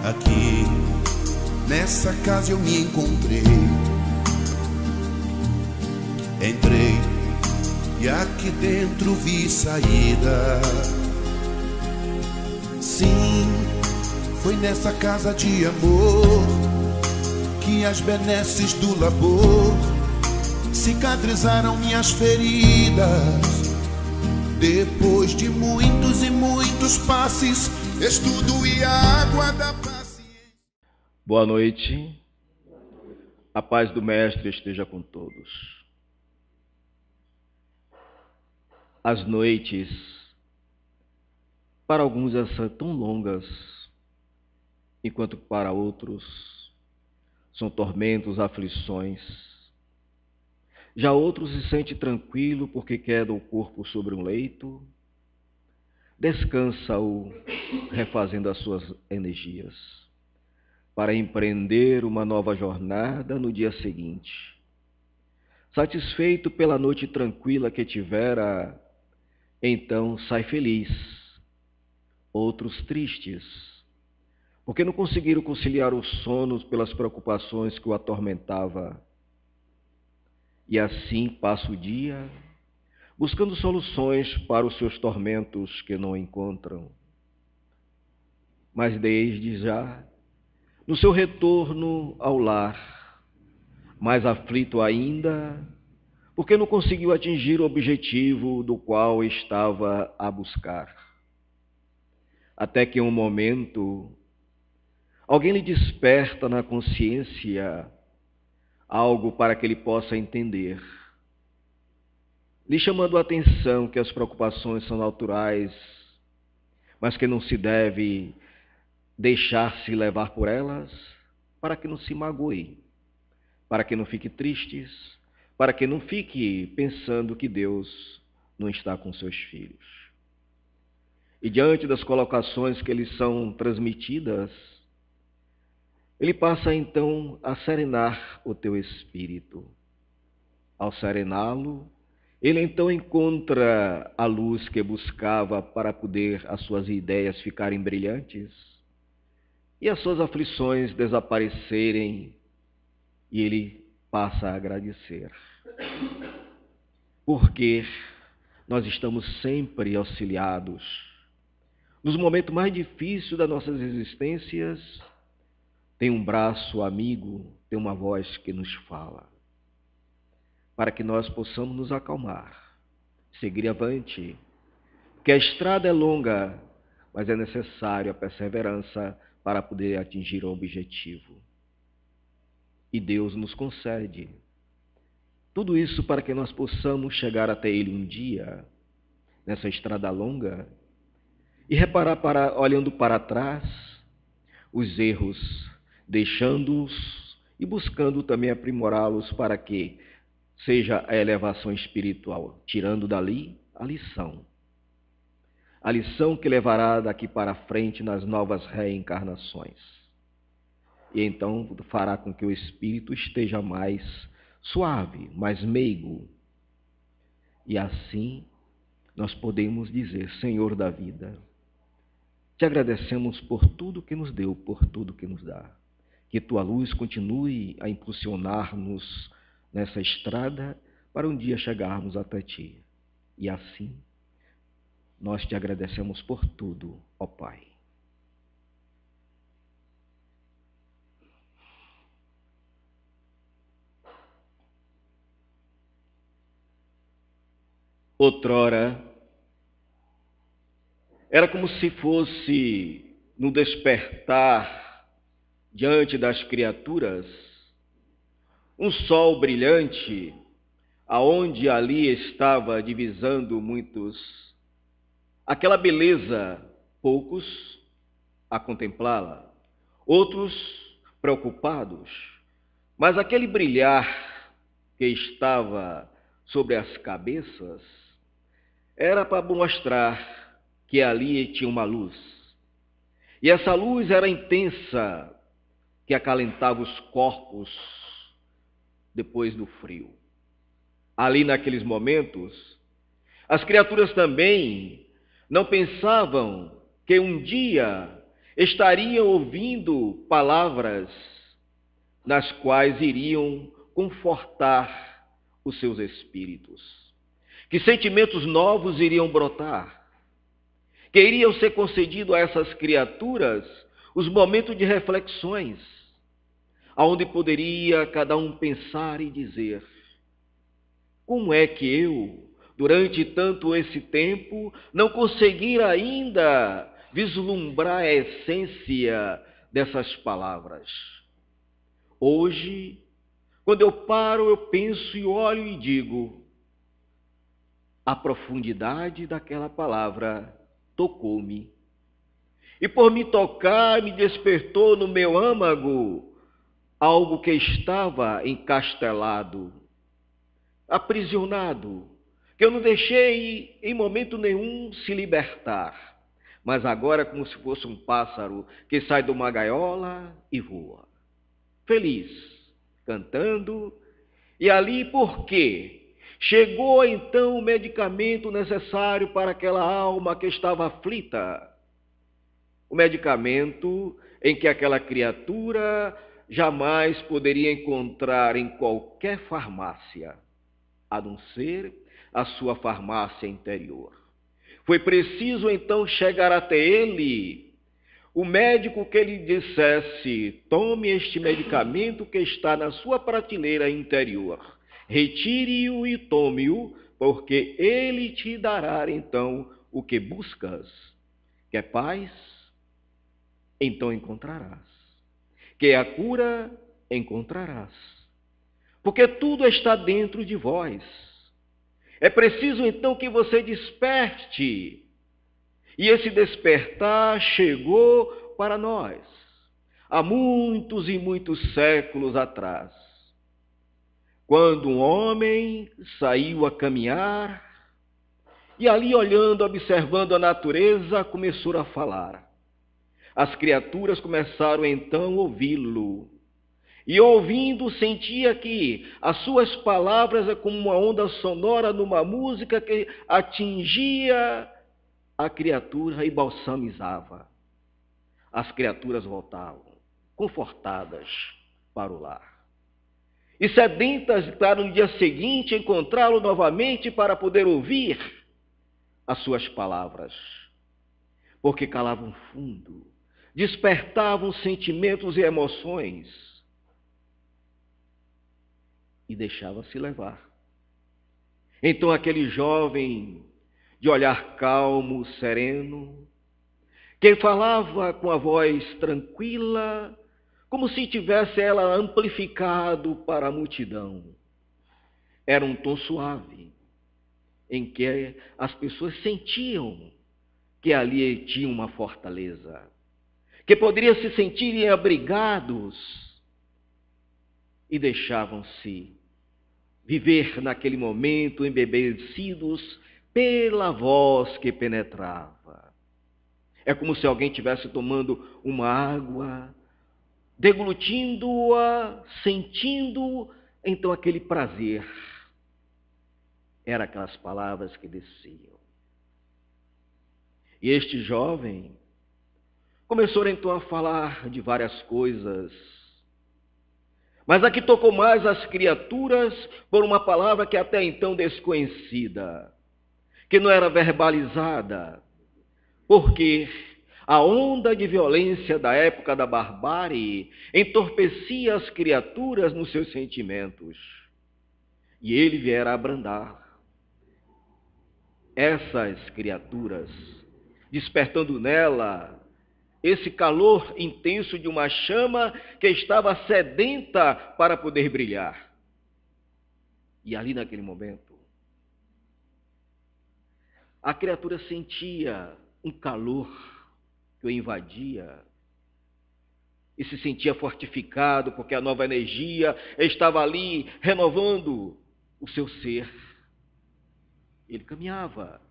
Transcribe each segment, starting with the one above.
Aqui, nessa casa eu me encontrei. Entrei e aqui dentro vi saída. Sim, foi nessa casa de amor que as benesses do labor cicatrizaram minhas feridas. Depois de muitos e muitos passes, estudo e água da paciência. Boa noite. A paz do Mestre esteja com todos. As noites, para alguns, são tão longas, enquanto para outros são tormentos, aflições. Já outros se sente tranquilo porque queda o corpo sobre um leito, descansa-o, refazendo as suas energias, para empreender uma nova jornada no dia seguinte. Satisfeito pela noite tranquila que tivera, então sai feliz. Outros tristes, porque não conseguiram conciliar o sono pelas preocupações que o atormentava. E assim passa o dia, buscando soluções para os seus tormentos que não encontram. Mas desde já, no seu retorno ao lar, mais aflito ainda, porque não conseguiu atingir o objetivo do qual estava a buscar. Até que em um momento, alguém lhe desperta na consciência algo para que ele possa entender, lhe chamando a atenção que as preocupações são naturais, mas que não se deve deixar-se levar por elas, para que não se magoe, para que não fique tristes, para que não fique pensando que Deus não está com seus filhos. E diante das colocações que lhes são transmitidas, ele passa então a serenar o teu espírito. Ao serená-lo, ele então encontra a luz que buscava para poder as suas ideias ficarem brilhantes e as suas aflições desaparecerem, e ele passa a agradecer. Porque nós estamos sempre auxiliados. Nos momentos mais difíceis das nossas existências, tem um braço amigo, tem uma voz que nos fala, para que nós possamos nos acalmar, seguir avante, porque a estrada é longa, mas é necessário a perseverança para poder atingir o objetivo. E Deus nos concede tudo isso para que nós possamos chegar até Ele um dia, nessa estrada longa, e reparar, olhando para trás, os erros, deixando-os e buscando também aprimorá-los para que seja a elevação espiritual, tirando dali a lição que levará daqui para frente nas novas reencarnações. E então fará com que o espírito esteja mais suave, mais meigo. E assim nós podemos dizer: Senhor da vida, te agradecemos por tudo que nos deu, por tudo que nos dá. Que tua luz continue a impulsionar-nos nessa estrada para um dia chegarmos até ti. E assim, nós te agradecemos por tudo, ó Pai. Outrora, era como se fosse no despertar diante das criaturas, um sol brilhante, aonde ali estava divisando muitos, aquela beleza, poucos a contemplá-la, outros preocupados, mas aquele brilhar que estava sobre as cabeças era para mostrar que ali tinha uma luz. E essa luz era intensa, que acalentava os corpos depois do frio. Ali naqueles momentos, as criaturas também não pensavam que um dia estariam ouvindo palavras nas quais iriam confortar os seus espíritos, que sentimentos novos iriam brotar, que iriam ser concedidos a essas criaturas os momentos de reflexões, aonde poderia cada um pensar e dizer: como é que eu, durante tanto esse tempo, não consegui ainda vislumbrar a essência dessas palavras? Hoje, quando eu paro, eu penso e olho e digo: a profundidade daquela palavra tocou-me. E por me tocar, me despertou no meu âmago algo que estava encastelado, aprisionado, que eu não deixei em momento nenhum se libertar, mas agora como se fosse um pássaro que sai de uma gaiola e voa, feliz, cantando, e ali por quê? Chegou então o medicamento necessário para aquela alma que estava aflita, o medicamento em que aquela criatura jamais poderia encontrar em qualquer farmácia, a não ser a sua farmácia interior. Foi preciso então chegar até ele, o médico que lhe dissesse: tome este medicamento que está na sua prateleira interior, retire-o e tome-o, porque ele te dará então o que buscas. Quer paz? Então encontrarás. Quer a cura? Encontrarás. Porque tudo está dentro de vós. É preciso então que você desperte. E esse despertar chegou para nós, há muitos e muitos séculos atrás, quando um homem saiu a caminhar e ali olhando, observando a natureza, começou a falar. As criaturas começaram então a ouvi-lo. E ouvindo, sentia que as suas palavras é como uma onda sonora numa música que atingia a criatura e balsamizava. As criaturas voltavam, confortadas, para o lar. E sedentas para no dia seguinte encontrá-lo novamente para poder ouvir as suas palavras. Porque calavam fundo, despertavam sentimentos e emoções e deixava-se levar. Então aquele jovem de olhar calmo, sereno, que falava com a voz tranquila, como se tivesse ela amplificado para a multidão. Era um tom suave, em que as pessoas sentiam que ali tinha uma fortaleza, que poderiam se sentirem abrigados e deixavam-se viver naquele momento embebecidos pela voz que penetrava. É como se alguém estivesse tomando uma água, deglutindo-a, sentindo então aquele prazer. Eram aquelas palavras que desciam. E este jovem começou então a falar de várias coisas, mas a que tocou mais as criaturas por uma palavra que até então desconhecida, que não era verbalizada, porque a onda de violência da época da barbárie entorpecia as criaturas nos seus sentimentos. E ele viera abrandar essas criaturas, despertando nela esse calor intenso de uma chama que estava sedenta para poder brilhar. E ali naquele momento, a criatura sentia um calor que o invadia e se sentia fortificado, porque a nova energia estava ali renovando o seu ser. Ele caminhava,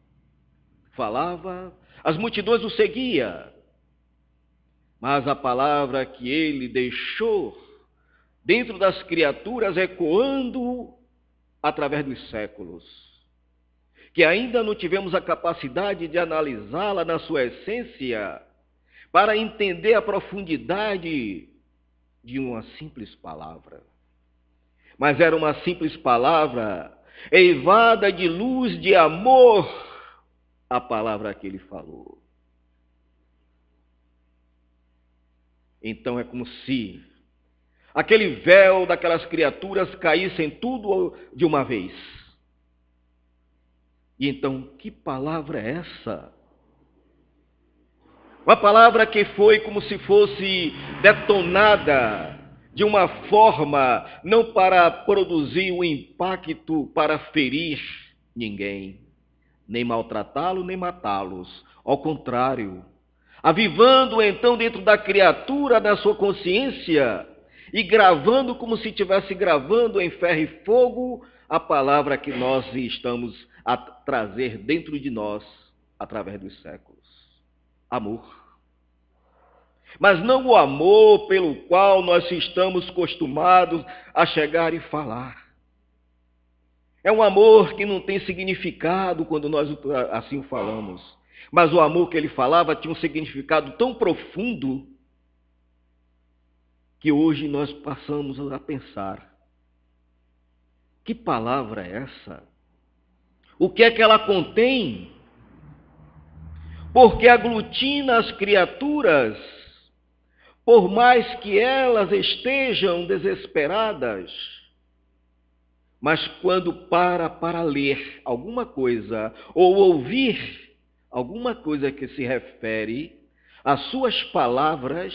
falava, as multidões o seguiam, mas a palavra que ele deixou dentro das criaturas ecoando através dos séculos, que ainda não tivemos a capacidade de analisá-la na sua essência, para entender a profundidade de uma simples palavra. Mas era uma simples palavra, eivada de luz, de amor, a palavra que ele falou. Então é como se aquele véu daquelas criaturas caíssem tudo de uma vez. E então, que palavra é essa? Uma palavra que foi como se fosse detonada de uma forma não para produzir um impacto para ferir ninguém, nem maltratá-lo, nem matá-los. Ao contrário, avivando então dentro da criatura, na sua consciência, e gravando como se estivesse gravando em ferro e fogo a palavra que nós estamos a trazer dentro de nós através dos séculos. Amor. Mas não o amor pelo qual nós estamos acostumados a chegar e falar. É um amor que não tem significado quando nós assim o falamos. Mas o amor que ele falava tinha um significado tão profundo que hoje nós passamos a pensar: que palavra é essa? O que é que ela contém? Porque aglutina as criaturas, por mais que elas estejam desesperadas, mas quando para ler alguma coisa ou ouvir alguma coisa que se refere às suas palavras,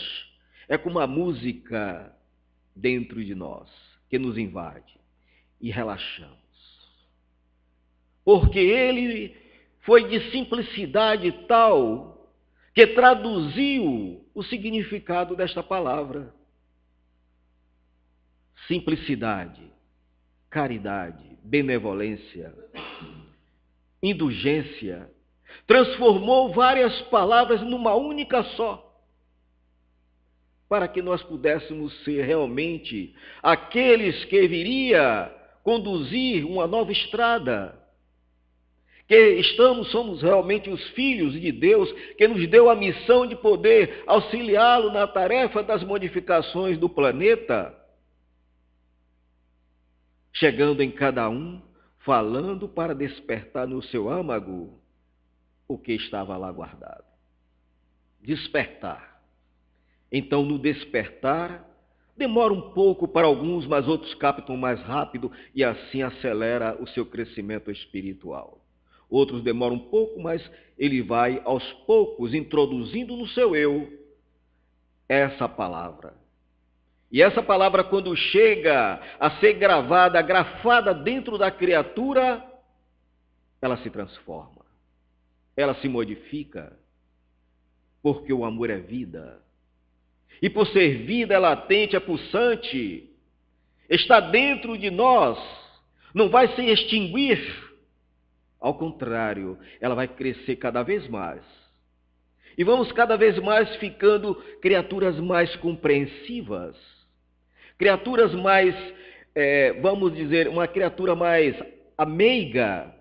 é como a música dentro de nós, que nos invade e relaxamos. Porque ele foi de simplicidade tal que traduziu o significado desta palavra. Simplicidade, caridade, benevolência, indulgência. Transformou várias palavras numa única só, para que nós pudéssemos ser realmente aqueles que viria conduzir uma nova estrada. Que somos realmente os filhos de Deus, que nos deu a missão de poder auxiliá-lo na tarefa das modificações do planeta, chegando em cada um, falando para despertar no seu âmago o que estava lá guardado. Despertar. Então, no despertar, demora um pouco para alguns, mas outros captam mais rápido e assim acelera o seu crescimento espiritual. Outros demoram um pouco, mas ele vai aos poucos introduzindo no seu eu essa palavra. E essa palavra, quando chega a ser gravada, grafada dentro da criatura, ela se transforma, ela se modifica, porque o amor é vida. E por ser vida, é latente, é pulsante, está dentro de nós, não vai se extinguir. Ao contrário, ela vai crescer cada vez mais. E vamos cada vez mais ficando criaturas mais compreensivas, criaturas mais, vamos dizer, uma criatura mais ameiga,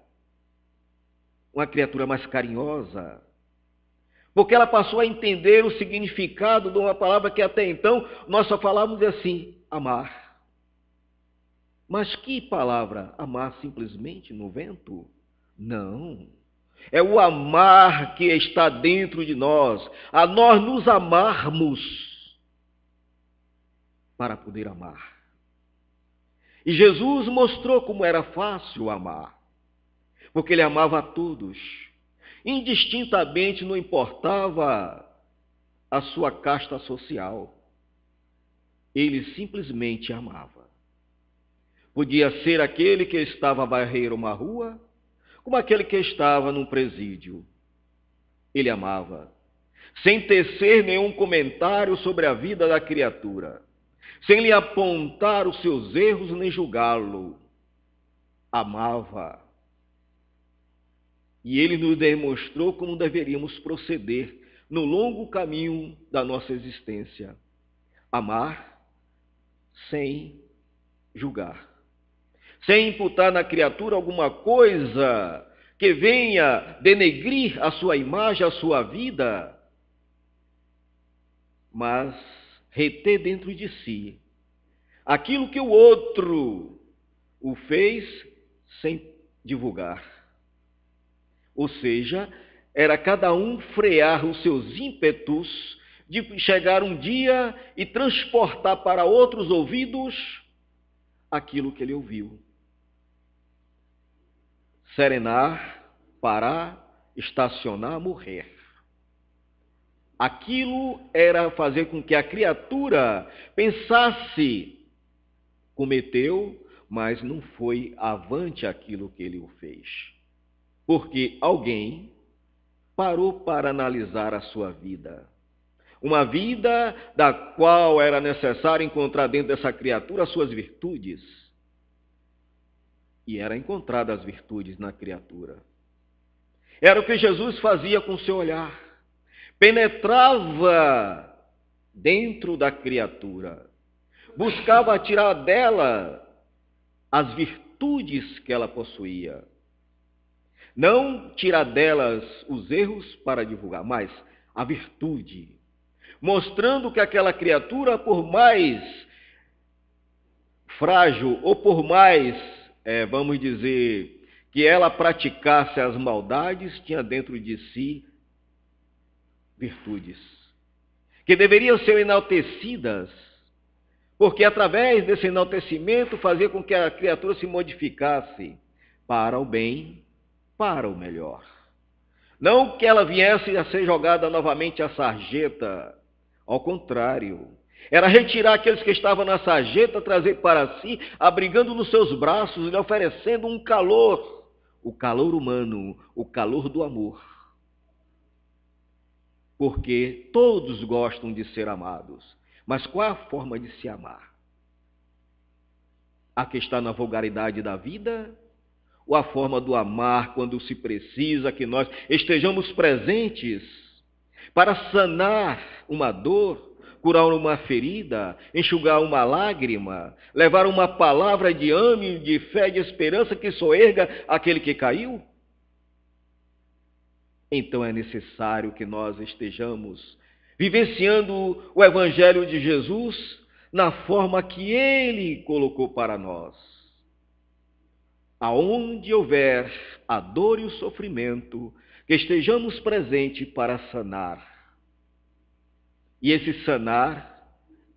uma criatura mais carinhosa, porque ela passou a entender o significado de uma palavra que até então nós só falávamos assim: amar. Mas que palavra? Amar simplesmente no vento? Não. É o amar que está dentro de nós, a nós nos amarmos para poder amar. E Jesus mostrou como era fácil amar, porque ele amava a todos, indistintamente, não importava a sua casta social, ele simplesmente amava. Podia ser aquele que estava a varrer uma rua, como aquele que estava num presídio. Ele amava, sem tecer nenhum comentário sobre a vida da criatura, sem lhe apontar os seus erros nem julgá-lo. Amava. E ele nos demonstrou como deveríamos proceder no longo caminho da nossa existência. Amar sem julgar, sem imputar na criatura alguma coisa que venha denegrir a sua imagem, a sua vida. mas reter dentro de si aquilo que o outro o fez sem divulgar. Ou seja, era cada um frear os seus ímpetos de chegar um dia e transportar para outros ouvidos aquilo que ele ouviu. Serenar, parar, estacionar, morrer. Aquilo era fazer com que a criatura pensasse, cometeu, mas não foi avante aquilo que ele o fez. Porque alguém parou para analisar a sua vida. Uma vida da qual era necessário encontrar dentro dessa criatura as suas virtudes. E eram encontradas as virtudes na criatura. Era o que Jesus fazia com o seu olhar. Penetrava dentro da criatura. Buscava tirar dela as virtudes que ela possuía. Não tirar delas os erros para divulgar, mas a virtude. Mostrando que aquela criatura, por mais frágil ou por mais, vamos dizer, que ela praticasse as maldades, tinha dentro de si virtudes, que deveriam ser enaltecidas, porque através desse enaltecimento fazia com que a criatura se modificasse para o bem, para o melhor. Não que ela viesse a ser jogada novamente à sarjeta, ao contrário. Era retirar aqueles que estavam na sarjeta, trazer para si, abrigando nos seus braços, lhe oferecendo um calor, o calor humano, o calor do amor. Porque todos gostam de ser amados. Mas qual é a forma de se amar? A que está na vulgaridade da vida? Ou a forma do amar quando se precisa que nós estejamos presentes para sanar uma dor, curar uma ferida, enxugar uma lágrima, levar uma palavra de ânimo, de fé, de esperança que soerga aquele que caiu? Então é necessário que nós estejamos vivenciando o Evangelho de Jesus na forma que Ele colocou para nós. Aonde houver a dor e o sofrimento, que estejamos presentes para sanar. E esse sanar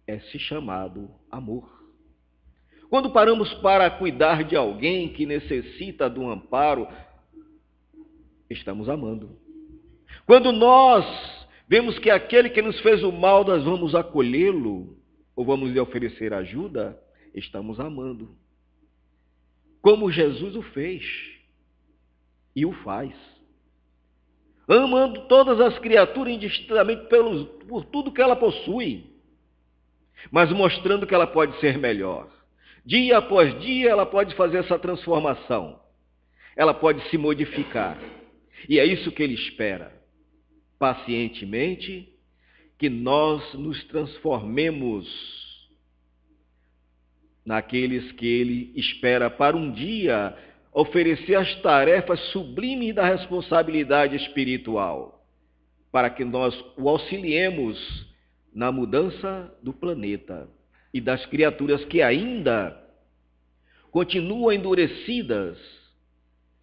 é se chamado amor. Quando paramos para cuidar de alguém que necessita de um amparo, estamos amando. Quando nós vemos que aquele que nos fez o mal, nós vamos acolhê-lo, ou vamos lhe oferecer ajuda, estamos amando. Como Jesus o fez e o faz. Amando todas as criaturas indistintamente por tudo que ela possui, mas mostrando que ela pode ser melhor. Dia após dia ela pode fazer essa transformação. Ela pode se modificar. E é isso que ele espera. Pacientemente, que nós nos transformemos naqueles que ele espera para um dia oferecer as tarefas sublimes da responsabilidade espiritual, para que nós o auxiliemos na mudança do planeta e das criaturas que ainda continuam endurecidas,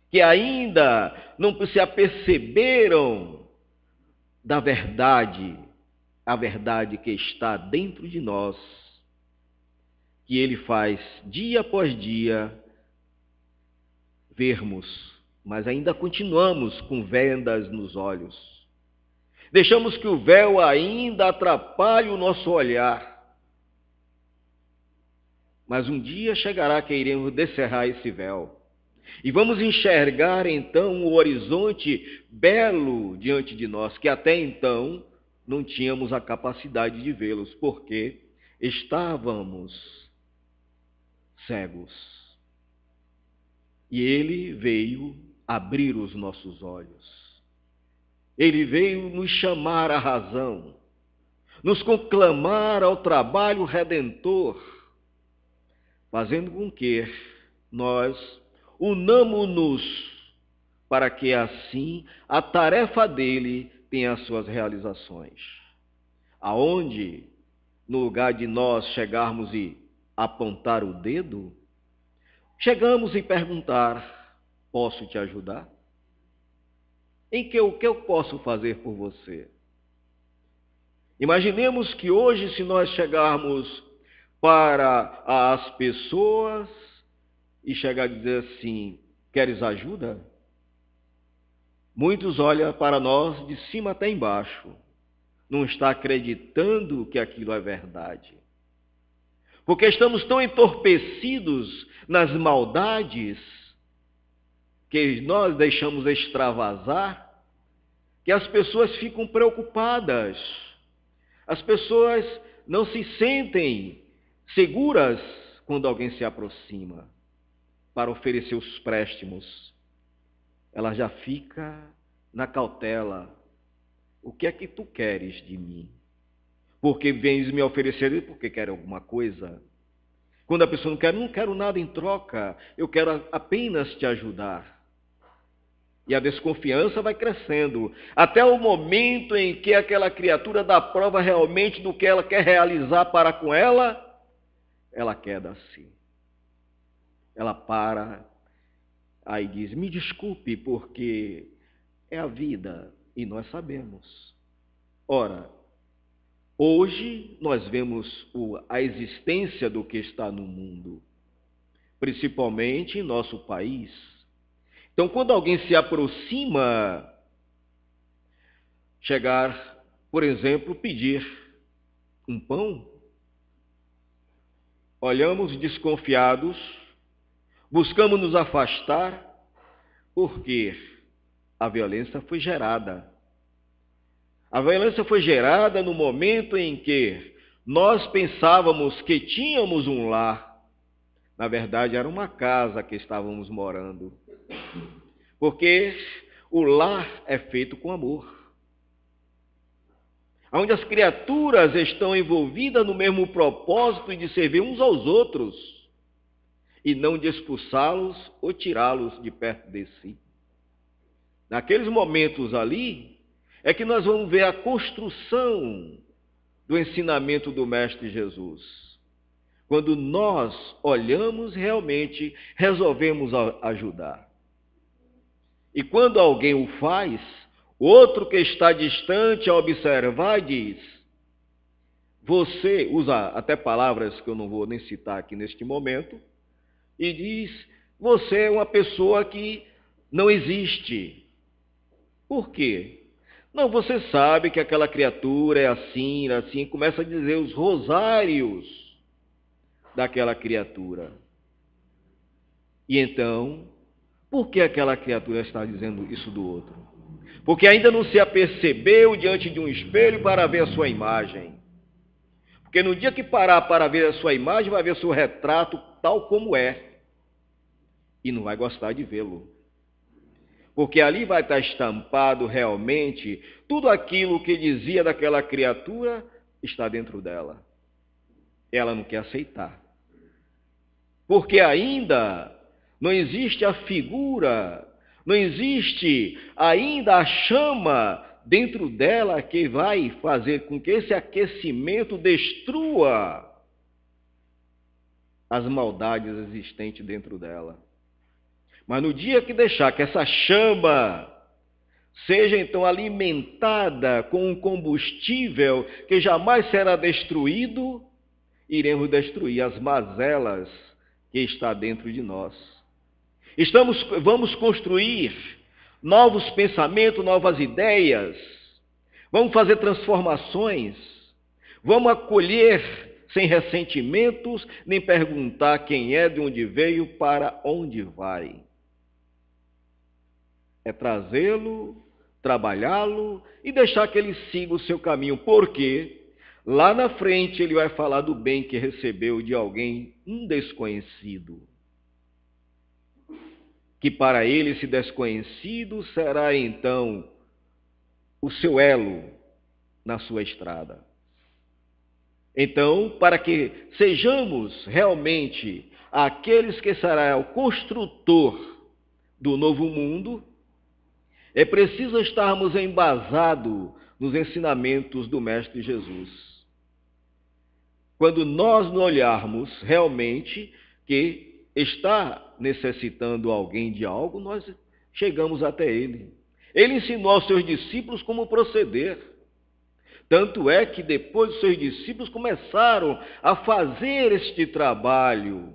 que ainda não se aperceberam da verdade, a verdade que está dentro de nós, que ele faz dia após dia vermos, mas ainda continuamos com vendas nos olhos. Deixamos que o véu ainda atrapalhe o nosso olhar. Mas um dia chegará que iremos descerrar esse véu. E vamos enxergar então o horizonte belo diante de nós, que até então não tínhamos a capacidade de vê-los, porque estávamos cegos. E ele veio abrir os nossos olhos. Ele veio nos chamar à razão, nos conclamar ao trabalho redentor, fazendo com que nós unamo-nos para que assim a tarefa dele tenha as suas realizações. aonde, no lugar de nós chegarmos e apontar o dedo, chegamos e perguntar: posso te ajudar? O que eu posso fazer por você? Imaginemos que hoje, se nós chegarmos para as pessoas e chegar a dizer assim: queres ajuda? Muitos olham para nós de cima até embaixo, não está acreditando que aquilo é verdade. Porque estamos tão entorpecidos nas maldades que nós deixamos extravasar, que as pessoas ficam preocupadas. As pessoas não se sentem seguras quando alguém se aproxima para oferecer os préstimos. Ela já fica na cautela. O que é que tu queres de mim? Porque vens me oferecer porque quer alguma coisa? Quando a pessoa não quero nada em troca, eu quero apenas te ajudar. E a desconfiança vai crescendo, até o momento em que aquela criatura dá prova realmente do que ela quer realizar para com ela queda assim. Ela para, aí diz: me desculpe, porque é a vida, e nós sabemos. Ora, hoje nós vemos a existência do que está no mundo, principalmente em nosso país. Então, quando alguém se aproxima, chegar, por exemplo, pedir um pão, olhamos desconfiados, buscamos nos afastar, porque a violência foi gerada. A violência foi gerada no momento em que nós pensávamos que tínhamos um lar. Na verdade, era uma casa que estávamos morando. Porque o lar é feito com amor. Onde as criaturas estão envolvidas no mesmo propósito de servir uns aos outros e não de expulsá-los ou tirá-los de perto de si. Naqueles momentos ali é que nós vamos ver a construção do ensinamento do Mestre Jesus. Quando nós olhamos realmente, resolvemos ajudar. E quando alguém o faz, outro que está distante a observar diz: você, usa até palavras que eu não vou nem citar aqui neste momento, e diz: você é uma pessoa que não existe. Por quê? Não, você sabe que aquela criatura é assim, começa a dizer os rosários daquela criatura. E então, por que aquela criatura está dizendo isso do outro? Porque ainda não se apercebeu diante de um espelho para ver a sua imagem. Porque no dia que parar para ver a sua imagem, vai ver seu retrato tal como é. E não vai gostar de vê-lo. Porque ali vai estar estampado realmente tudo aquilo que dizia daquela criatura está dentro dela. Ela não quer aceitar. Porque ainda não existe a figura, não existe ainda a chama dentro dela que vai fazer com que esse aquecimento destrua as maldades existentes dentro dela. Mas no dia que deixar que essa chama seja então alimentada com um combustível que jamais será destruído, iremos destruir as mazelas que está dentro de nós. Vamos construir novos pensamentos, novas ideias, vamos fazer transformações, vamos acolher sem ressentimentos, nem perguntar quem é, de onde veio, para onde vai. É trazê-lo, trabalhá-lo e deixar que ele siga o seu caminho, porque lá na frente ele vai falar do bem que recebeu de alguém, um desconhecido. Que para ele esse desconhecido será então o seu elo na sua estrada. Então, para que sejamos realmente aqueles que será o construtor do novo mundo, é preciso estarmos embasados nos ensinamentos do Mestre Jesus. Quando nós não olharmos realmente que está necessitando alguém de algo, nós chegamos até ele. Ele ensinou aos seus discípulos como proceder. Tanto é que depois os seus discípulos começaram a fazer este trabalho,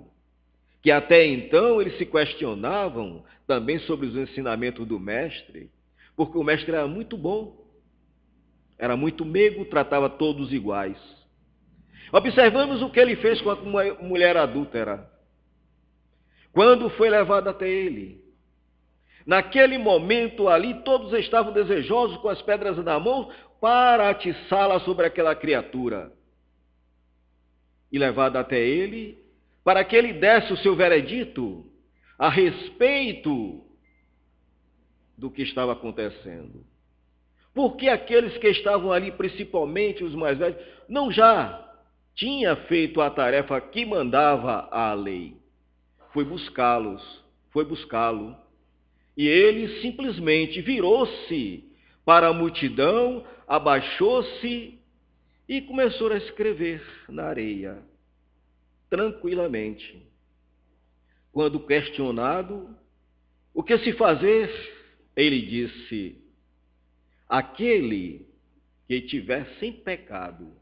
que até então eles se questionavam também sobre os ensinamentos do Mestre, porque o Mestre era muito bom, era muito meigo, tratava todos iguais. Observamos o que ele fez com a mulher adúltera. Quando foi levada até ele, naquele momento ali, todos estavam desejosos com as pedras na mão para atiçá-la sobre aquela criatura. E levada até ele, para que ele desse o seu veredito a respeito do que estava acontecendo. Porque aqueles que estavam ali, principalmente os mais velhos, não já tinha feito a tarefa que mandava a lei. Foi buscá-lo. E ele simplesmente virou-se para a multidão, abaixou-se e começou a escrever na areia, tranquilamente. Quando questionado o que se fazer, ele disse: aquele que tiver sem pecado,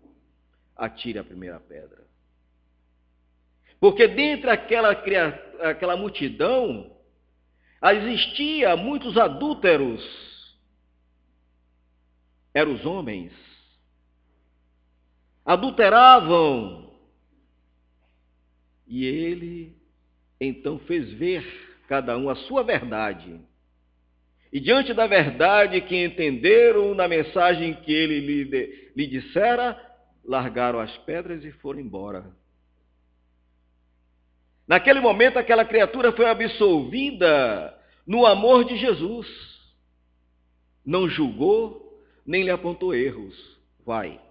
atire a primeira pedra. Porque dentre aquela multidão, existia muitos adúlteros. Eram os homens. Adulteravam. E ele, então, fez ver cada um a sua verdade. E diante da verdade que entenderam na mensagem que ele lhe dissera, largaram as pedras e foram embora. Naquele momento, aquela criatura foi absolvida no amor de Jesus. Não julgou, nem lhe apontou erros. Vai,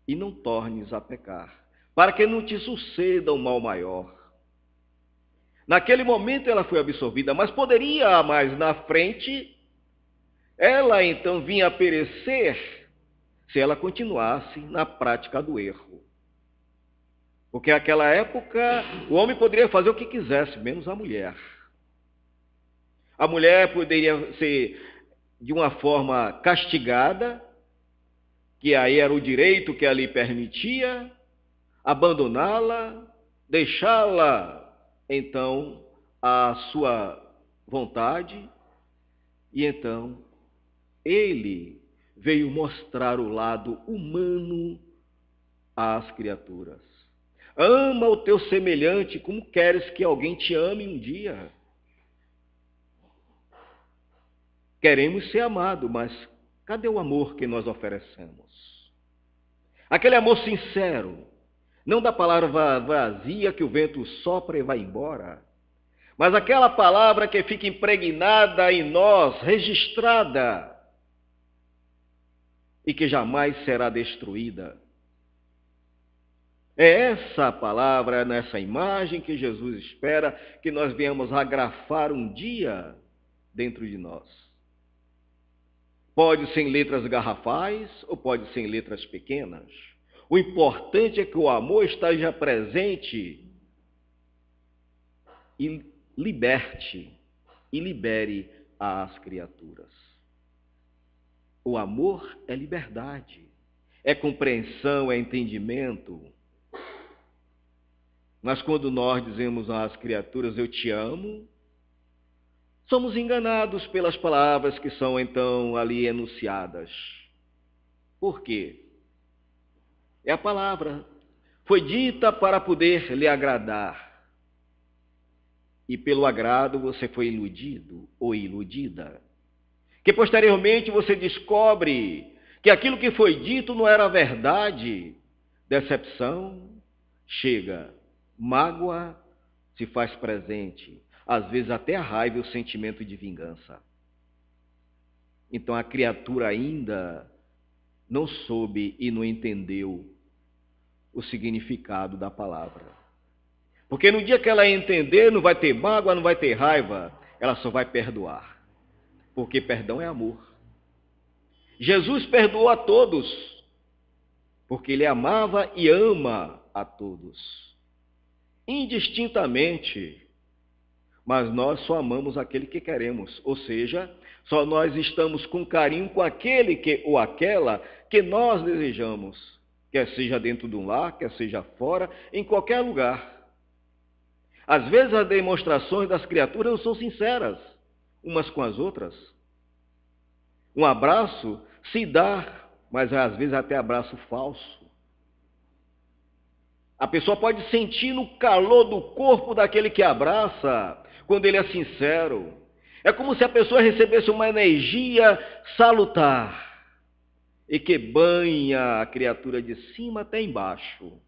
e não tornes a pecar, para que não te suceda um mal maior. Naquele momento ela foi absolvida, mas poderia mais na frente, ela então vinha a perecer se ela continuasse na prática do erro. Porque naquela época o homem poderia fazer o que quisesse, menos a mulher. A mulher poderia ser de uma forma castigada, que aí era o direito que ela lhe permitia, abandoná-la, deixá-la então à sua vontade. E então ele veio mostrar o lado humano às criaturas. Ama o teu semelhante como queres que alguém te ame um dia. Queremos ser amados, mas cadê o amor que nós oferecemos? Aquele amor sincero, não da palavra vazia que o vento sopra e vai embora, mas aquela palavra que fica impregnada em nós, registrada, e que jamais será destruída. É essa palavra, nessa imagem que Jesus espera que nós venhamos a grafar um dia dentro de nós. Pode ser em letras garrafais ou pode ser em letras pequenas. O importante é que o amor esteja presente e liberte e libere as criaturas. O amor é liberdade, é compreensão, é entendimento. Mas quando nós dizemos às criaturas, eu te amo, somos enganados pelas palavras que são então ali enunciadas. Por quê? É a palavra. Foi dita para poder lhe agradar. E pelo agrado você foi iludido ou iludida. Que posteriormente você descobre que aquilo que foi dito não era verdade. Decepção chega. Mágoa se faz presente, às vezes até a raiva e o sentimento de vingança. Então a criatura ainda não soube e não entendeu o significado da palavra. Porque no dia que ela entender, não vai ter mágoa, não vai ter raiva, ela só vai perdoar. Porque perdão é amor. Jesus perdoou a todos, porque ele amava e ama a todos, indistintamente. Mas nós só amamos aquele que queremos, ou seja, só nós estamos com carinho com aquele que ou aquela que nós desejamos, quer seja dentro de um lar, quer seja fora, em qualquer lugar. Às vezes as demonstrações das criaturas não são sinceras umas com as outras. Um abraço se dá, mas às vezes até abraço falso. A pessoa pode sentir no calor do corpo daquele que abraça, quando ele é sincero. É como se a pessoa recebesse uma energia salutar e que banha a criatura de cima até embaixo.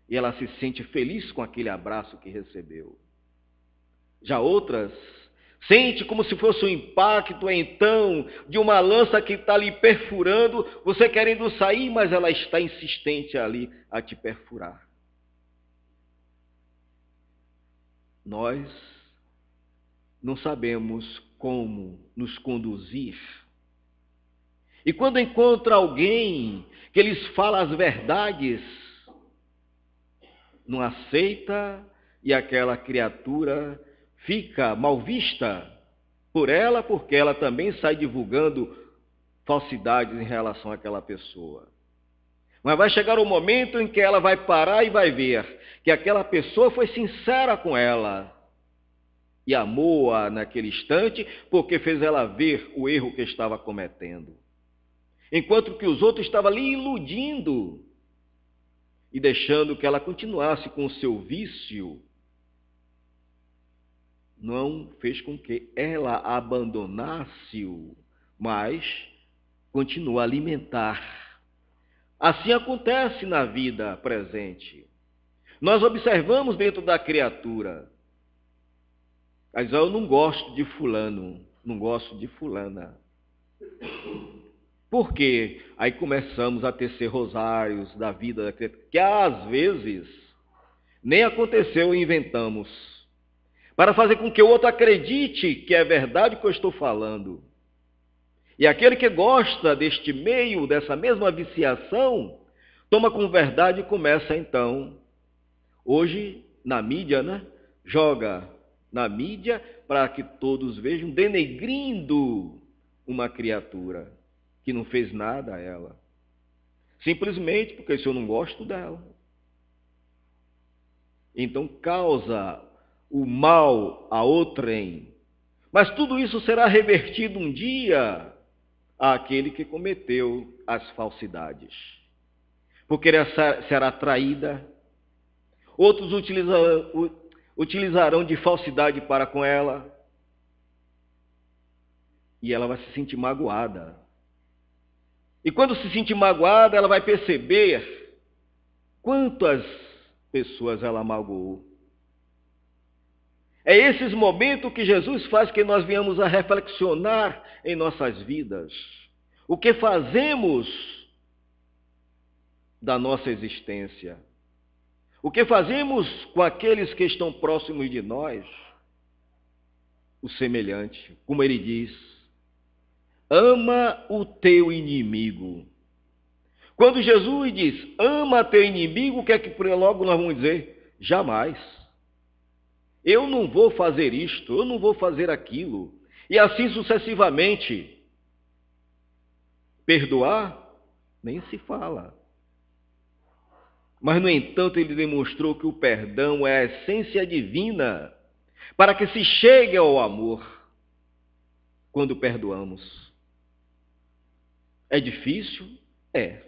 E ela se sente feliz com aquele abraço que recebeu. Já outras sente como se fosse o impacto, então, de uma lança que está ali perfurando, você querendo sair, mas ela está insistente ali a te perfurar. Nós não sabemos como nos conduzir. E quando encontra alguém que lhes fala as verdades, não aceita e aquela criatura fica mal vista por ela, porque ela também sai divulgando falsidades em relação àquela pessoa. Mas vai chegar o momento em que ela vai parar e vai ver que aquela pessoa foi sincera com ela e amou-a naquele instante, porque fez ela ver o erro que estava cometendo. Enquanto que os outros estavam ali iludindo e deixando que ela continuasse com o seu vício, não fez com que ela abandonasse-o, mas continua a alimentar. Assim acontece na vida presente. Nós observamos dentro da criatura. Mas eu não gosto de fulano, não gosto de fulana. Por quê? Aí começamos a tecer rosários da vida da criatura, que às vezes nem aconteceu e inventamos, para fazer com que o outro acredite que é verdade o que eu estou falando. E aquele que gosta deste meio, dessa mesma viciação, toma como verdade e começa então, hoje na mídia, joga na mídia para que todos vejam, denegrindo uma criatura que não fez nada a ela. Simplesmente porque eu não gosto dela. Então causa o mal a outrem. Mas tudo isso será revertido um dia àquele que cometeu as falsidades. Porque ela será traída. Outros utilizarão de falsidade para com ela. E ela vai se sentir magoada. E quando se sentir magoada, ela vai perceber quantas pessoas ela magoou. É esses momentos que Jesus faz que nós venhamos a reflexionar em nossas vidas. O que fazemos da nossa existência? O que fazemos com aqueles que estão próximos de nós? O semelhante, como ele diz, ama o teu inimigo. Quando Jesus diz, ama teu inimigo, o que é que logo nós vamos dizer? Jamais. Eu não vou fazer isto, eu não vou fazer aquilo. E assim sucessivamente. Perdoar? Nem se fala. Mas, no entanto, ele demonstrou que o perdão é a essência divina para que se chegue ao amor quando perdoamos. É difícil? É.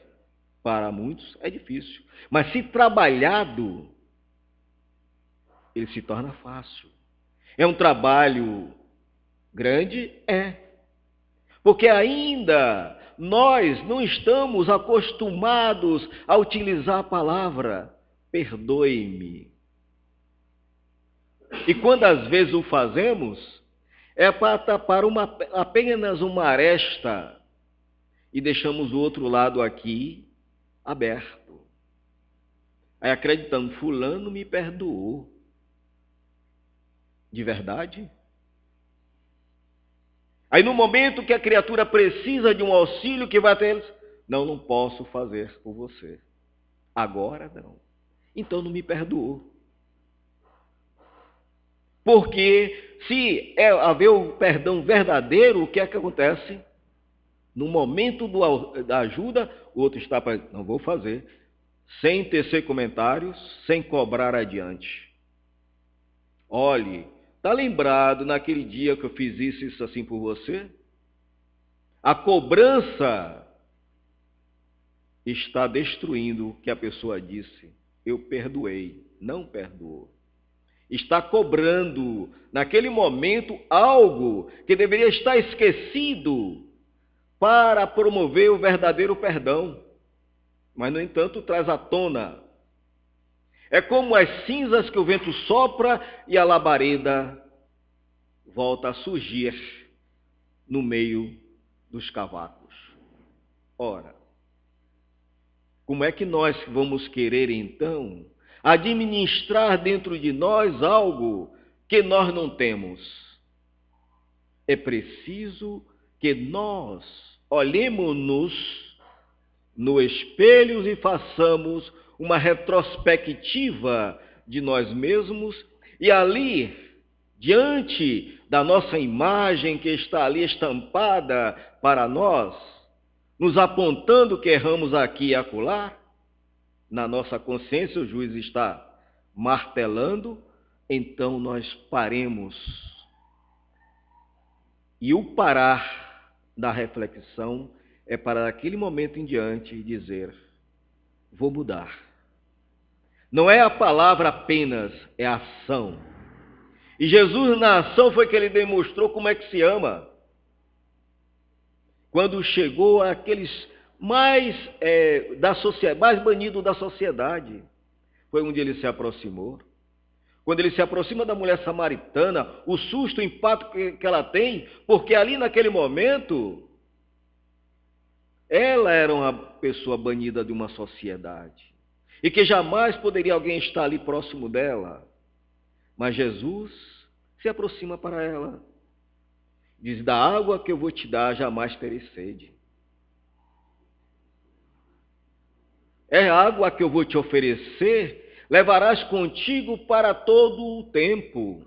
Para muitos é difícil. Mas se trabalhado, ele se torna fácil. É um trabalho grande? É. Porque ainda nós não estamos acostumados a utilizar a palavra perdoe-me. E quando às vezes o fazemos, é para tapar apenas uma aresta e deixamos o outro lado aqui aberto. Aí acreditando, fulano me perdoou. De verdade? Aí no momento que a criatura precisa de um auxílio, que vai ter eles, não posso fazer por você. Agora não. Então não me perdoou. Porque se haver o perdão verdadeiro, o que é que acontece? No momento da ajuda, o outro está para não vou fazer, sem tecer comentários, sem cobrar adiante. Olhe, está lembrado naquele dia que eu fiz isso assim por você? A cobrança está destruindo o que a pessoa disse. Eu perdoei, não perdoou. Está cobrando, naquele momento, algo que deveria estar esquecido para promover o verdadeiro perdão. Mas, no entanto, traz à tona. É como as cinzas que o vento sopra e a labareda volta a surgir no meio dos cavacos. Ora, como é que nós vamos querer, então, administrar dentro de nós algo que nós não temos? É preciso que nós olhemos-nos no espelho e façamos uma retrospectiva de nós mesmos e ali, diante da nossa imagem que está ali estampada para nós, nos apontando que erramos aqui e acolá, na nossa consciência o juiz está martelando, então nós paremos. E o parar da reflexão é para aquele momento em diante dizer, vou mudar. Não é a palavra apenas, é a ação. E Jesus na ação foi que ele demonstrou como é que se ama. Quando chegou àqueles mais banidos da sociedade, foi onde ele se aproximou. Quando ele se aproxima da mulher samaritana, o susto, o impacto que ela tem, porque ali naquele momento, ela era uma pessoa banida de uma sociedade. E que jamais poderia alguém estar ali próximo dela. Mas Jesus se aproxima para ela. Diz, da água que eu vou te dar, jamais terei sede. É a água que eu vou te oferecer, levarás contigo para todo o tempo.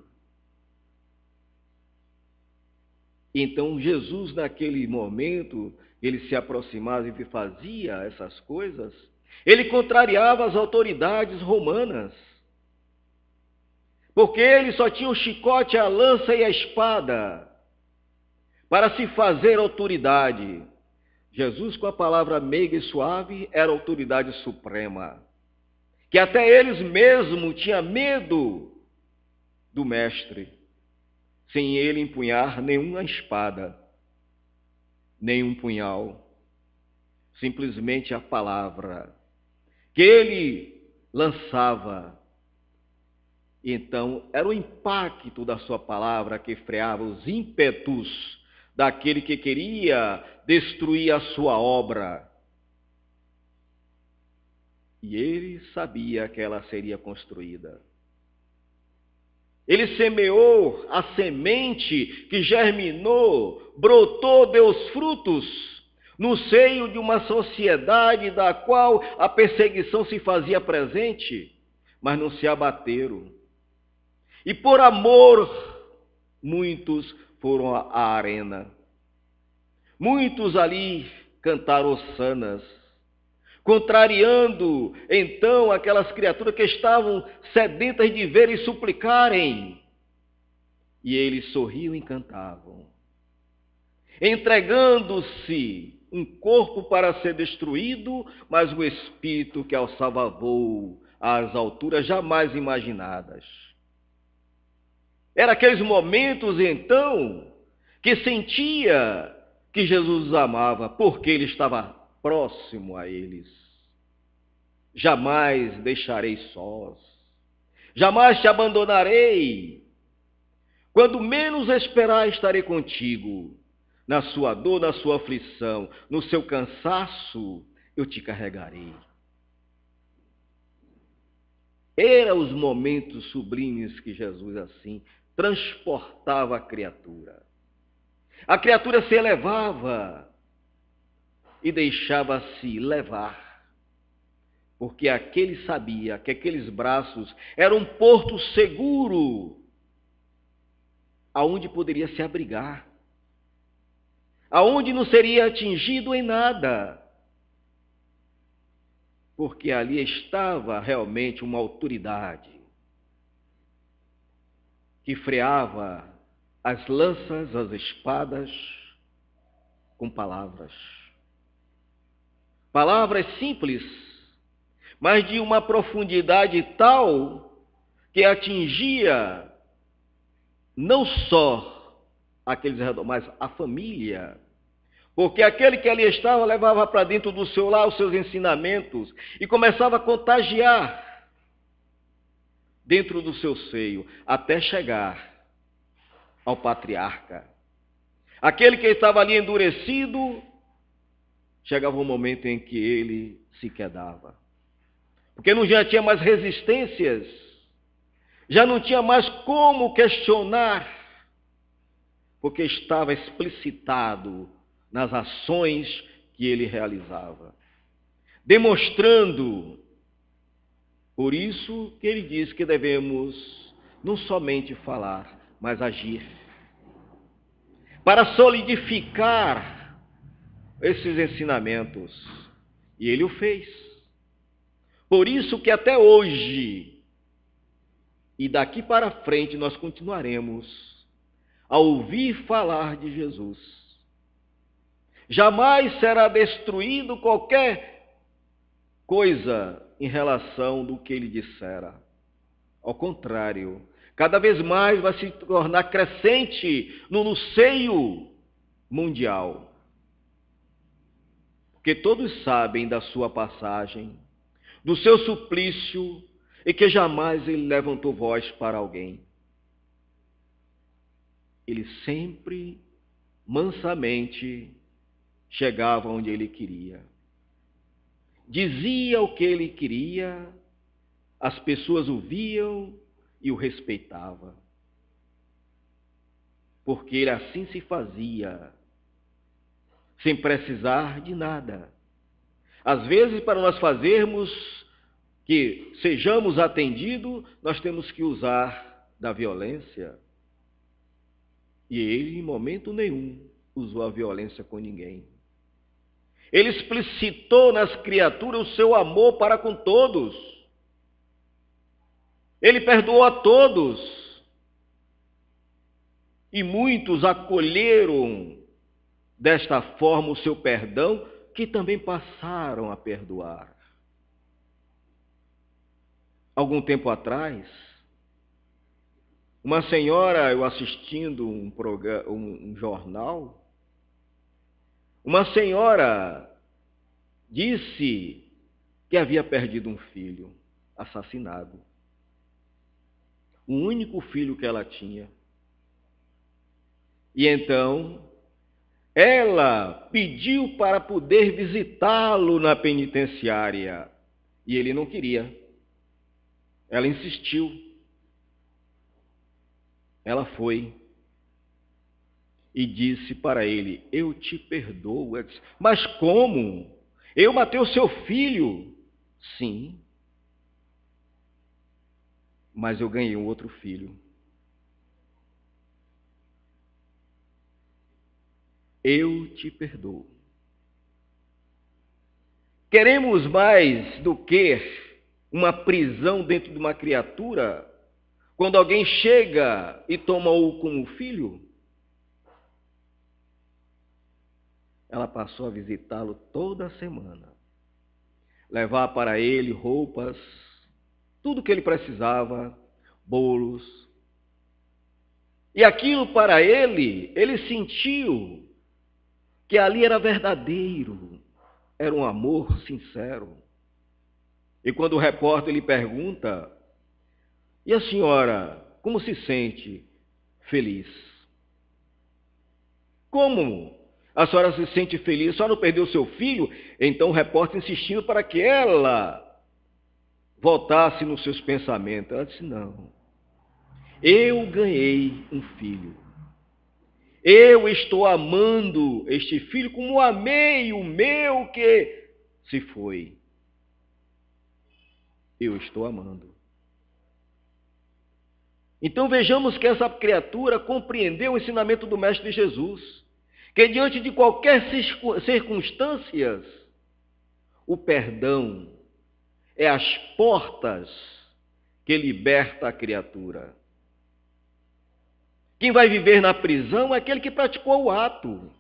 Então Jesus, naquele momento, ele se aproximava e fazia essas coisas, ele contrariava as autoridades romanas. Porque ele só tinha o chicote, a lança e a espada para se fazer autoridade. Jesus, com a palavra meiga e suave, era a autoridade suprema. Que até eles mesmos tinham medo do mestre, sem ele empunhar nenhuma espada, nenhum punhal. Simplesmente a palavra que ele lançava. Então, era o impacto da sua palavra que freava os ímpetos daquele que queria destruir a sua obra. E ele sabia que ela seria construída. Ele semeou a semente que germinou, brotou, deu os frutos no seio de uma sociedade da qual a perseguição se fazia presente, mas não se abateram. E por amor, muitos foram à arena. Muitos ali cantaram ossanas, contrariando então aquelas criaturas que estavam sedentas de ver e suplicarem. E eles sorriam e cantavam, entregando-se um corpo para ser destruído, mas o espírito que alçava voo às alturas jamais imaginadas. Era aqueles momentos, então, que sentia que Jesus os amava, porque ele estava próximo a eles. Jamais deixarei sós, jamais te abandonarei. Quando menos esperar, estarei contigo. Na sua dor, na sua aflição, no seu cansaço, eu te carregarei. Eram os momentos sublimes que Jesus assim transportava a criatura. A criatura se elevava e deixava-se levar, porque aquele sabia que aqueles braços eram um porto seguro, aonde poderia se abrigar, aonde não seria atingido em nada, porque ali estava realmente uma autoridade que freava as lanças, as espadas com palavras. Palavras simples, mas de uma profundidade tal que atingia não só aqueles redor, mas a família. Porque aquele que ali estava levava para dentro do seu lar os seus ensinamentos e começava a contagiar dentro do seu seio, até chegar ao patriarca. Aquele que estava ali endurecido, chegava um momento em que ele se quedava. Porque não já tinha mais resistências, já não tinha mais como questionar, porque estava explicitado nas ações que ele realizava, demonstrando. Por isso que ele diz que devemos não somente falar, mas agir, para solidificar esses ensinamentos. E ele o fez. Por isso que até hoje, e daqui para frente, nós continuaremos a ouvir falar de Jesus. Jamais será destruído qualquer coisa em relação do que ele dissera. Ao contrário, cada vez mais vai se tornar crescente no seio mundial. Porque todos sabem da sua passagem, do seu suplício, e que jamais ele levantou voz para alguém. Ele sempre, mansamente, chegava onde ele queria. Dizia o que ele queria, as pessoas o viam e o respeitavam. Porque ele assim se fazia, sem precisar de nada. Às vezes, para nós fazermos que sejamos atendidos, nós temos que usar da violência. E ele, em momento nenhum, usou a violência com ninguém. Ele explicitou nas criaturas o seu amor para com todos. Ele perdoou a todos. E muitos acolheram desta forma o seu perdão, que também passaram a perdoar. Algum tempo atrás, uma senhora, eu assistindo um jornal, uma senhora disse que havia perdido um filho, assassinado. O único filho que ela tinha. E então, ela pediu para poder visitá-lo na penitenciária. E ele não queria. Ela insistiu. Ela foi e disse para ele: eu te perdoo. Ela disse: mas como? Eu matei o seu filho. Sim, mas eu ganhei um outro filho. Eu te perdoo. Queremos mais do que uma prisão dentro de uma criatura, quando alguém chega e toma-o como filho? Ela passou a visitá-lo toda semana, levar para ele roupas, tudo que ele precisava, bolos. E aquilo para ele sentiu que ali era verdadeiro, era um amor sincero. E quando o repórter lhe pergunta: e a senhora, como se sente? Feliz. Como a senhora se sente feliz? A senhora não perdeu seu filho? Então o repórter insistindo para que ela voltasse nos seus pensamentos. Ela disse: não, eu ganhei um filho. Eu estou amando este filho como amei o meu que se foi. Eu estou amando. Então vejamos que essa criatura compreendeu o ensinamento do Mestre Jesus, que diante de qualquer circunstância, o perdão é as portas que liberta a criatura. Quem vai viver na prisão é aquele que praticou o ato,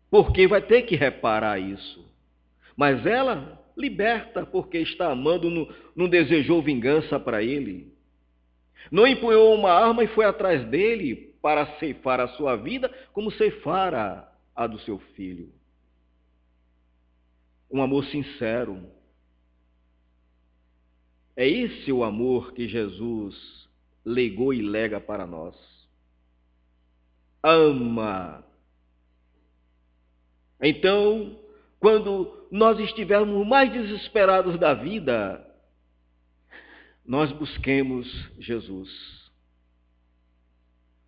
porque vai ter que reparar isso. Mas ela liberta, porque está amando, não desejou vingança para ele. Não empunhou uma arma e foi atrás dele para ceifar a sua vida, como ceifara a do seu filho. Um amor sincero. É esse o amor que Jesus legou e lega para nós. Ama. Então, quando nós estivermos mais desesperados da vida, nós busquemos Jesus.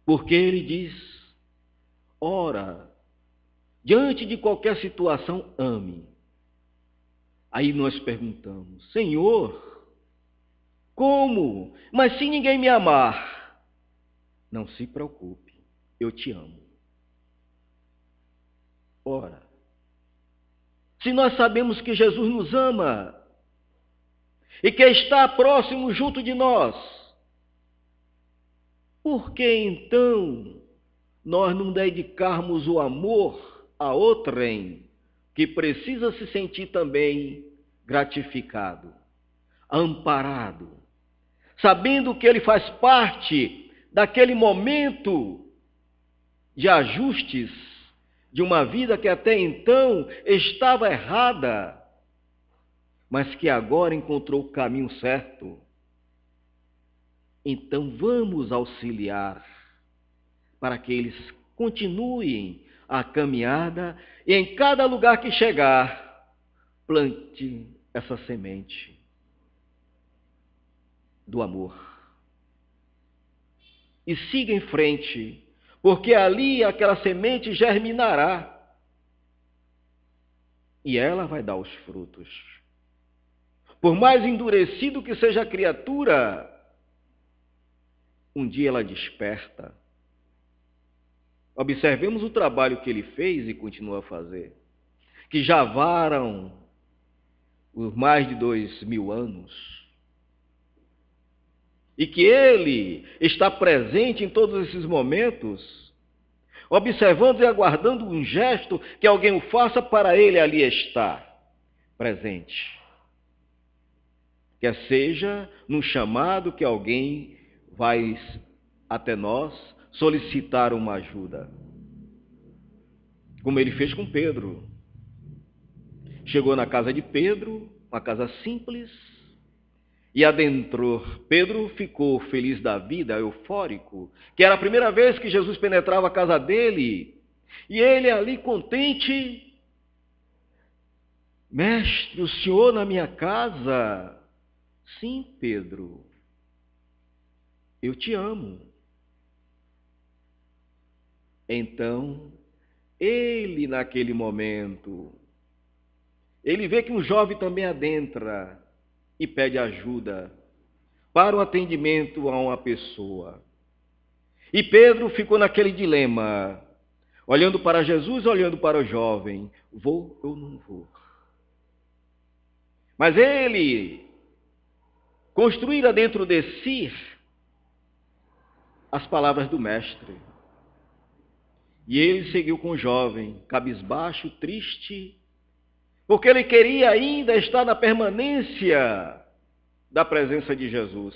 Porque ele diz: ora, diante de qualquer situação, ame. Aí nós perguntamos: Senhor, como? Mas se ninguém me amar? Não se preocupe, eu te amo. Ora, se nós sabemos que Jesus nos ama e que está próximo junto de nós, por que então nós não dedicarmos o amor a outrem que precisa se sentir também gratificado, amparado, sabendo que ele faz parte daquele momento de ajustes de uma vida que até então estava errada, mas que agora encontrou o caminho certo? Então vamos auxiliar para que eles continuem a caminhada e em cada lugar que chegar, plante essa semente do amor. E siga em frente, porque ali aquela semente germinará e ela vai dar os frutos. Por mais endurecido que seja a criatura, um dia ela desperta. Observemos o trabalho que ele fez e continua a fazer, que já varam por mais de 2000 anos, e que ele está presente em todos esses momentos, observando e aguardando um gesto que alguém o faça para ele ali estar presente. Quer seja no chamado que alguém vai até nós solicitar uma ajuda, como ele fez com Pedro. Chegou na casa de Pedro, uma casa simples, e adentrou. Pedro ficou feliz da vida, eufórico, que era a primeira vez que Jesus penetrava a casa dele, e ele ali contente: mestre, o senhor na minha casa? Sim, Pedro, eu te amo. Então, ele naquele momento, ele vê que um jovem também adentra e pede ajuda para o atendimento a uma pessoa. E Pedro ficou naquele dilema, olhando para Jesus, olhando para o jovem: vou ou não vou? Mas ele construíra dentro de si as palavras do mestre. E ele seguiu com o jovem, cabisbaixo, triste, porque ele queria ainda estar na permanência da presença de Jesus.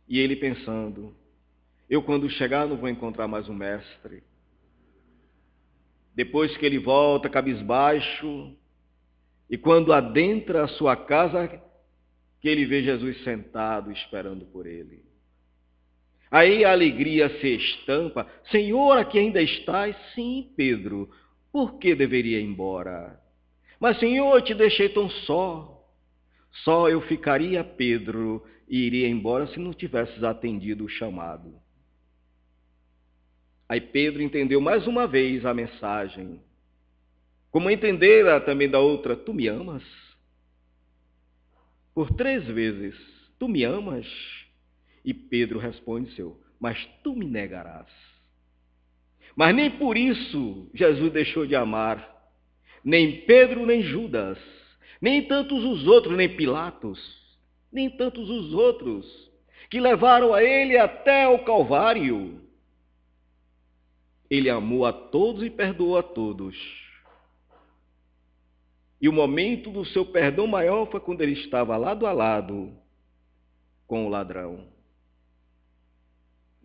E ele pensando: eu quando chegar não vou encontrar mais o mestre. Depois que ele volta cabisbaixo, e quando adentra a sua casa, que ele vê Jesus sentado esperando por ele. Aí a alegria se estampa: Senhor, aqui ainda estás? Sim, Pedro, por que deveria ir embora? Mas, Senhor, eu te deixei tão só. Só eu ficaria, Pedro, e iria embora se não tivesses atendido o chamado. Aí Pedro entendeu mais uma vez a mensagem, como entendera também da outra: tu me amas? Por 3 vezes, tu me amas? E Pedro responde: mas tu me negarás. Mas nem por isso Jesus deixou de amar, nem Pedro, nem Judas, nem tantos os outros, nem Pilatos, nem tantos os outros que levaram a ele até o Calvário. Ele amou a todos e perdoou a todos. E o momento do seu perdão maior foi quando ele estava lado a lado com o ladrão.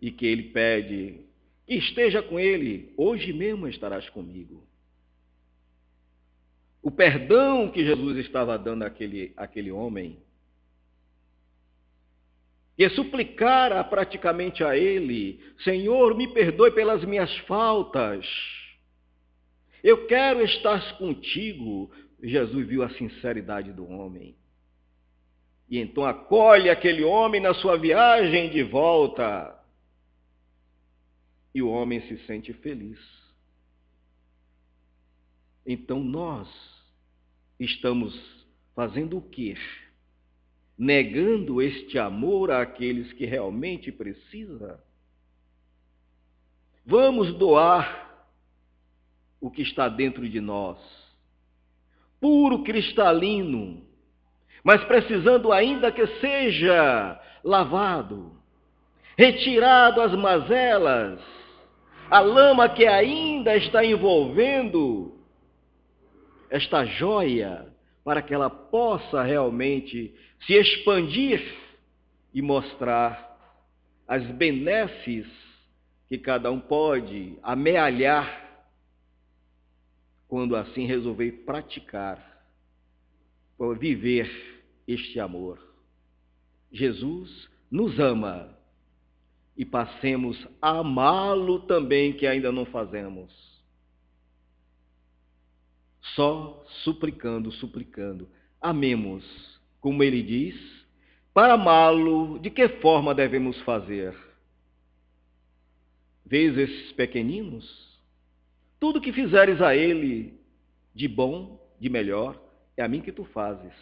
E que ele pede que esteja com ele, hoje mesmo estarás comigo. O perdão que Jesus estava dando àquele homem, que suplicara praticamente a ele: Senhor, me perdoe pelas minhas faltas, eu quero estar contigo. Jesus viu a sinceridade do homem. E então acolhe aquele homem na sua viagem de volta. E o homem se sente feliz. Então nós estamos fazendo o quê? Negando este amor àqueles que realmente precisam? Vamos doar o que está dentro de nós, puro, cristalino, mas precisando ainda que seja lavado, retirado as mazelas, a lama que ainda está envolvendo esta joia, para que ela possa realmente se expandir e mostrar as benesses que cada um pode amealhar quando assim resolver praticar, viver este amor. Jesus nos ama e passemos a amá-lo também, que ainda não fazemos. Só suplicando, amemos, como ele diz. Para amá-lo, de que forma devemos fazer? Vês esses pequeninos? Tudo que fizeres a ele de bom, de melhor, é a mim que tu fazes.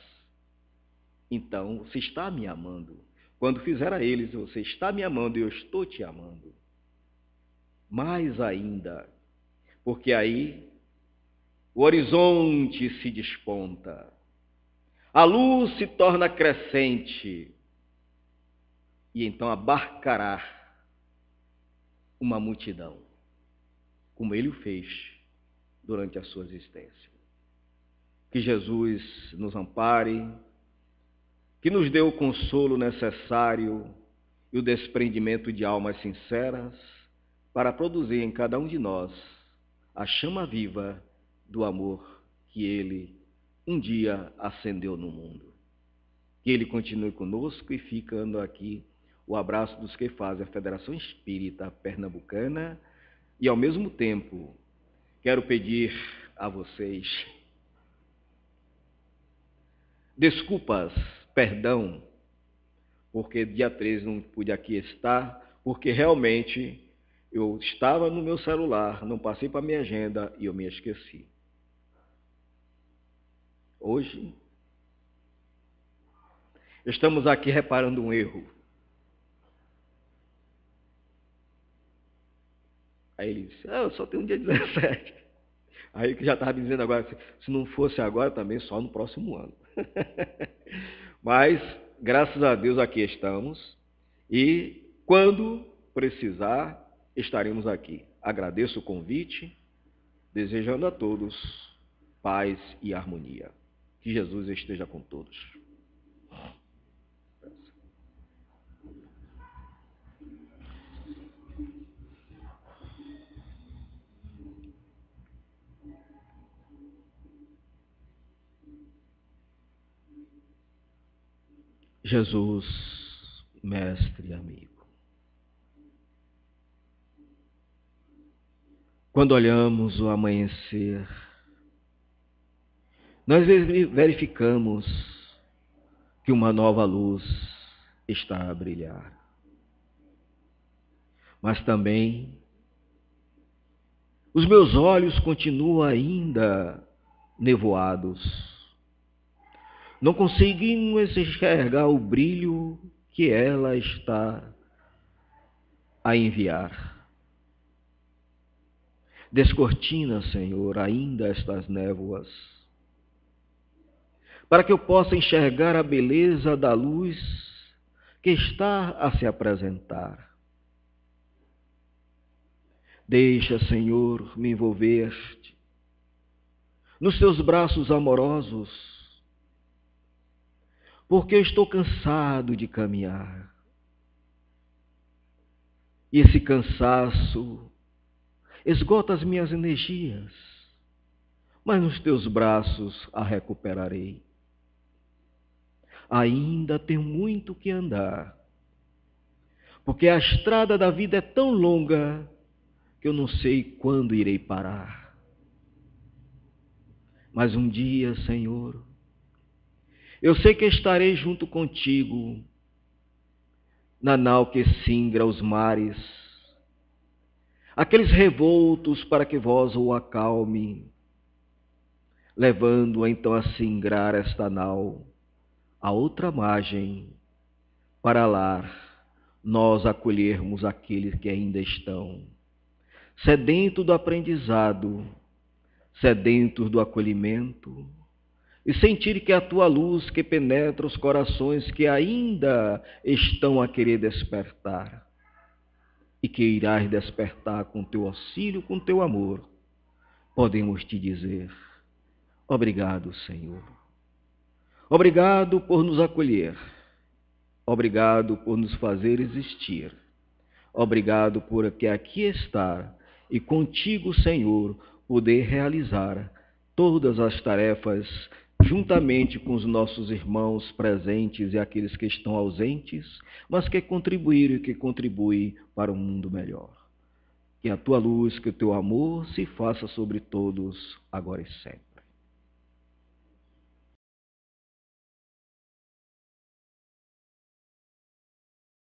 Então, você está me amando. Quando fizer a eles, você está me amando e eu estou te amando. Mais ainda, porque aí o horizonte se desponta, a luz se torna crescente e então abarcará uma multidão, como ele o fez durante a sua existência. Que Jesus nos ampare, que nos dê o consolo necessário e o desprendimento de almas sinceras para produzir em cada um de nós a chama viva do amor que ele um dia acendeu no mundo. Que ele continue conosco e ficando aqui o abraço dos que fazem a Federação Espírita Pernambucana e, ao mesmo tempo, quero pedir a vocês desculpas, perdão, porque dia 13 não pude aqui estar, porque realmente eu estava no meu celular, não passei para a minha agenda e eu me esqueci. Hoje, estamos aqui reparando um erro. Aí ele disse: eu só tenho um dia 17. Aí que já estava me dizendo agora, se não fosse agora também, só no próximo ano. Mas, graças a Deus, aqui estamos. E quando precisar, estaremos aqui. Agradeço o convite, desejando a todos paz e harmonia. Que Jesus esteja com todos. Jesus, mestre e amigo. Quando olhamos o amanhecer, nós verificamos que uma nova luz está a brilhar. Mas também Os meus olhos continuam ainda nevoados. Não conseguimos enxergar o brilho que ela está a enviar. Descortina, Senhor, ainda estas névoas, para que eu possa enxergar a beleza da luz que está a se apresentar. Deixa, Senhor, me envolver-te nos teus braços amorosos, porque eu estou cansado de caminhar. E esse cansaço esgota as minhas energias, mas nos teus braços a recuperarei. Ainda tenho muito que andar, porque a estrada da vida é tão longa que eu não sei quando irei parar. Mas um dia, Senhor, eu sei que estarei junto contigo na nau que singra os mares, aqueles revoltos para que vós o acalme, levando-a então a singrar esta nau a outra margem, para lá nós acolhermos aqueles que ainda estão sedentos do aprendizado, sedentos do acolhimento, e sentir que a tua luz que penetra os corações que ainda estão a querer despertar, e que irás despertar com teu auxílio, com teu amor, podemos te dizer: obrigado, Senhor. Obrigado por nos acolher. Obrigado por nos fazer existir. Obrigado por aqui estar e contigo, Senhor, poder realizar todas as tarefas juntamente com os nossos irmãos presentes e aqueles que estão ausentes, mas que contribuíram e que contribuem para um mundo melhor. Que a tua luz, que o teu amor se faça sobre todos, agora e sempre.